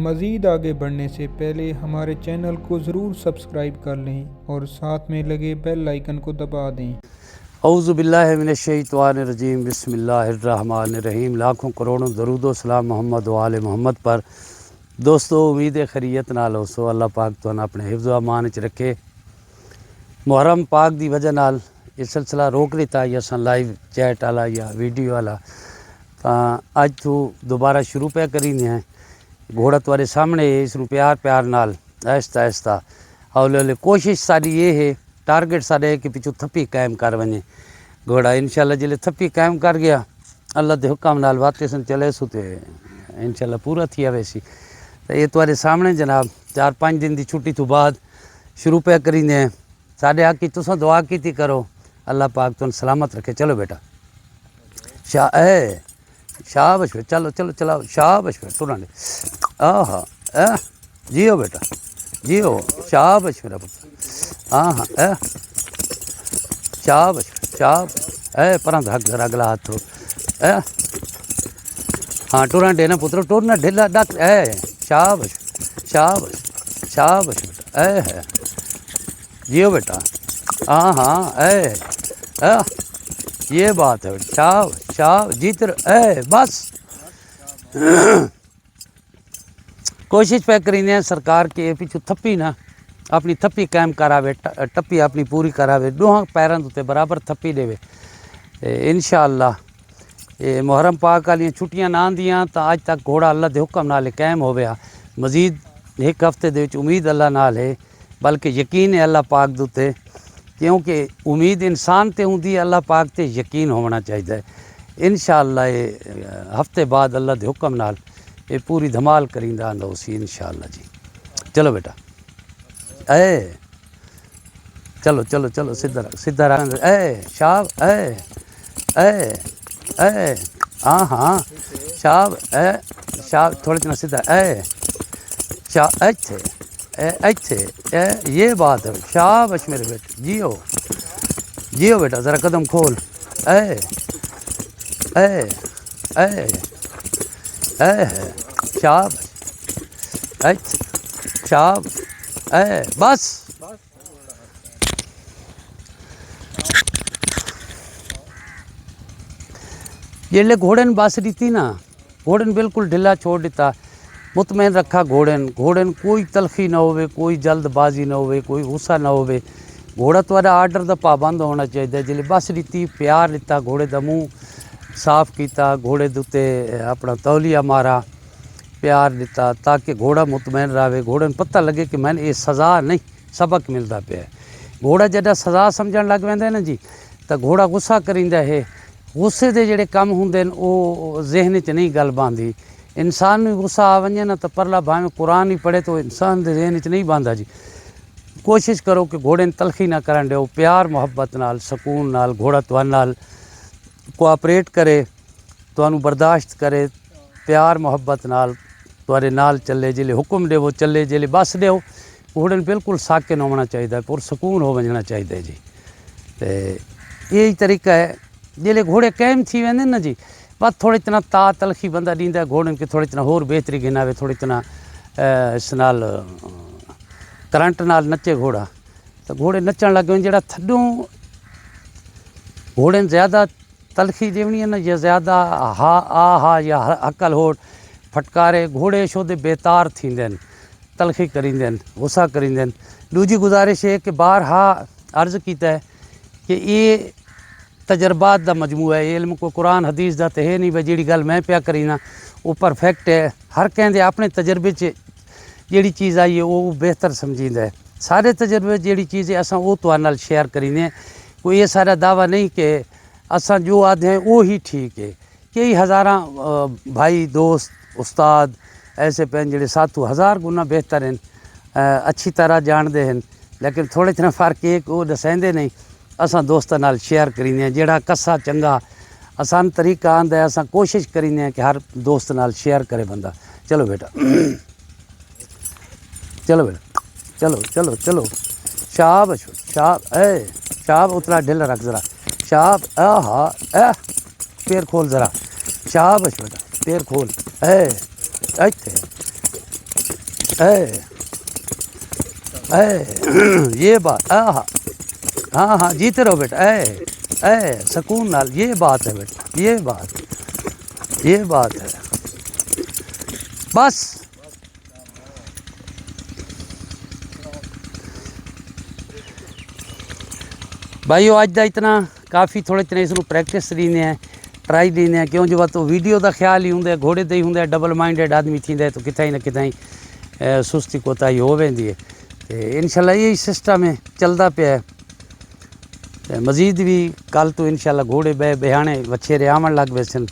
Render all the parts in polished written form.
मज़ीद आगे बढ़ने से पहले हमारे चैनल को ज़रूर सब्सक्राइब कर लें और साथ में लगे बेल आइकन को दबा दें। औज़ु बिल्लाहि मिनश्शैतानिर्रजीम बिस्मिल्लाहिर्रहमानिर्रहीम। लाखों करोड़ों दरूदो सलाम मोहम्मद व आले मोहम्मद पर। दोस्तों, उम्मीद खैरियत नाल हो सो। अल्लाह पाक तुहानू अपने हिफ्ज़ व अमान च रखे। मुहर्रम पाक दी वजह नाल ये सिलसिला रोक लिता या असां लाइव चैट वाला या वीडियो वाला, अज तो दोबारा शुरू पे करीने हैं। घोड़ा तुम्हारे सामने है, इसनू प्यार प्यार नाल आहिस्ता आहिस्ता हौले हौले कोशिश सारी ये है, टारगेट साढ़े है कि पिछू थप्पी कायम कर वने। घोड़ा इंशाल्लाह जिले थप्पी कायम कर गया, अल्लाह के हुक्म नाल वाते सन चले सो तो इंशाल्लाह पूरा थी वैसी। तो ये तुम्हारे सामने जनाब 4-5 दिन की छुट्टी तो बाद शुरू पे करीने हैं। साढ़े आकी तुसा दुआ की थी करो, अल्लाह पाक तुम सलामत रखे। चलो बेटा शाबाश, चलो चलो चलाओ, शाबाश तुरा ने हाँ जियो बेटा जियो, शाबाश मेरा पुत्र, हाँ शाबाश पर अगला हाथ हो, हाँ टुरा डेना पुत्र, टुरना ढिला डक, शाबाश शाबाश शाबाश बेटा, जियो बेटा, हाँ ये बात है, शाबाश जीत बस। कोशिश पे करीने सरकार के पिछू थप्पी ना अपनी थप्पी कायम करावे, टप्पी अपनी पूरी करावे, दोहां पैरों उत्ते बराबर थप्पी देवे। इंशाअल्लाह ये मुहर्रम पाक वाली छुट्टियां ना आंदियां तो अज तक घोड़ा अल्लाह के हुक्म नाल कायम हो गया। मजीद एक हफ्ते दे विच उम्मीद अल्लाह नाल है, बल्कि यकीन है अल्लाह पाक दे उत्ते, क्योंकि उम्मीद इंसान ते हुंदी, अल्लाह पाक ते यकीन होना चाहिए। इंशाअल्लाह ये हफ्ते बाद अल्लाह के हुक्म नाल ये पूरी धमाल करींदा आंदा उसी इंशाअल्लाह जी। चलो बेटा चलो चलो चलो सीधा शाब हाँ शाब थोड़े जना सीधा अच्छे ये बात है, शाबाश मेरे बेटे, जियो जियो बेटा, ज़रा कदम खोल, शाबाश शाब बस। जेल्ले घोड़े ने बस दी ना, घोड़े ने बिल्कुल ढिला छोड़ दिता, मुतमैन रखा घोड़े ने कोई तलखी ना होवे, कोई जल्दबाजी ना होवे, कोई गुस्सा ना होवे। घोड़ा तुम्हारा आर्डर का पाबंद होना चाहिए। जिले बस दी प्यार लिता, घोड़े का मुँह साफ किया, घोड़े के उत्ते अपना तौलिया मारा, प्यार दिता ताकि घोड़ा मुतमैन रहे। घोड़े ने पता लगे कि मैंने ये सज़ा नहीं सबक मिलता पे। घोड़ा जदा सज़ा समझण लग पैंदा ना जी, तो घोड़ा गुस्सा करींदा है। गुस्से के जोड़े कम होंगे वो जहन च नहीं गल बांधी। इंसान भी गुस्सा आ वजे ना तो परला भावें कुरान ही पढ़े तो इंसान के जहन च नहीं बांधा जी। कोशिश करो कि घोड़े ने तलखी ना करन दो, प्यार मुहब्बत नाल सुकून नाल घोड़ा तुहाडे नाल कोआपरेट करे, तुहानू बर्दाश्त करे, प्यार मुहब्बत नाल तुहाडे नाल चले। जिले हुक्म दे वो चले, जिले बस दो घोड़े ने बिल्कुल साकिन होना चाहिए, पुरसकून हो वजना चाहिए जी। तो यही तरीका है। जिले घोड़े कायम थी वेंदे ना जी, बस थोड़ी तना ता तलखी बंदा दींदा घोड़े के, थोड़ी तना होर बेहतरी गिनावे, थोड़ी तना इस नाल करंट नाल नचे घोड़ा, तो घोड़े नचण लग वन। जो थड्डों घोड़े ने ज़्यादा तलखी देवनी है ना, या ज़्यादा हा या अकल होड़ फटकारे, घोड़े शोदे बेतार थींदे न, तलखी करींदे न, गुस्सा करींदे न। दूजी गुजारिश है कि बारहा अर्ज़ कीता है कि ये तजर्बात दा मजमूआ है, इल्म को कुरान हदीस दा तो है नहीं भाई जी गल मैं पिया करी ना वो परफेक्ट है। हर कहते अपने तजर्बे जी चीज़ आई है वो बेहतर समझींदा है। सारे तजर्बे जी चीज़ है असां वो तुहाडे नाल शेयर करीने। कोई ये सारा दावा नहीं कि असां जो आदे हैं वो ही ठीक है। कई हज़ारा भाई दोस्त उस्ताद ऐसे पैन जोड़े साथू हज़ार गुना बेहतर हैं, अच्छी तरह जानते हैं, लेकिन थोड़े तना फ़र्क एक वो दसेंदे नहीं। असां दोस्तां नाल शेयर करीने जेड़ा कस्सा चंगा आसान तरीका आंदा है, असां कोशिश करीने कि हर दोस्त नाल शेयर करे बंदा। चलो बेटा चलो बेटा चलो चलो चलो शाबाश शाब उतरा ढिल रख ज़रा, शाब पैर खोल ज़रा, शाबाश बेटा पैर खोल, अच्छे ये बात, हाँ हाँ जीते रहो बेटा, सुकून नाल, ये बात है बेटा, ये बात है बस। भाईओ अज का इतना काफ़ी, थोड़े इतने इसनू प्रैक्टिस देने हैं, ट्राई देने हैं, क्यों जो तो वीडियो का ख्याल ही होंगे, घोड़े ते ही होंगे, डबल माइंडेड आदमी थी तो कितना ही ना कितना ही सुस्ती कोताही हो वेंदी है। तो इंशाल्लाह यही सिस्टम है चलता पे है। मजीद भी कल तो इंशाल्लाह घोड़े बिहाने वछेरे आवन लग पे सन,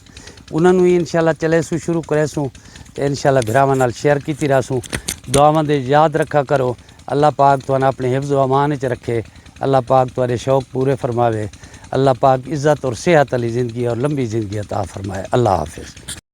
उन्होंने भी इंशाल्लाह चलेसूँ शुरू करेसूँ, तो इंशाल्लाह भरावां नाल शेयर कीती रहसूँ। दुआवां दे याद रखा करो। अल्लाह पाक तुहानू अपने हिफ्ज़ व अमान च रखे। अल्लाह पाक तुहारे शौक़ पूरे फरमावे। अल्लाह पाक इज़्ज़त और सेहत वाली ज़िंदगी और लंबी ज़िंदगी अता फरमाए। अल्लाह हाफिज़।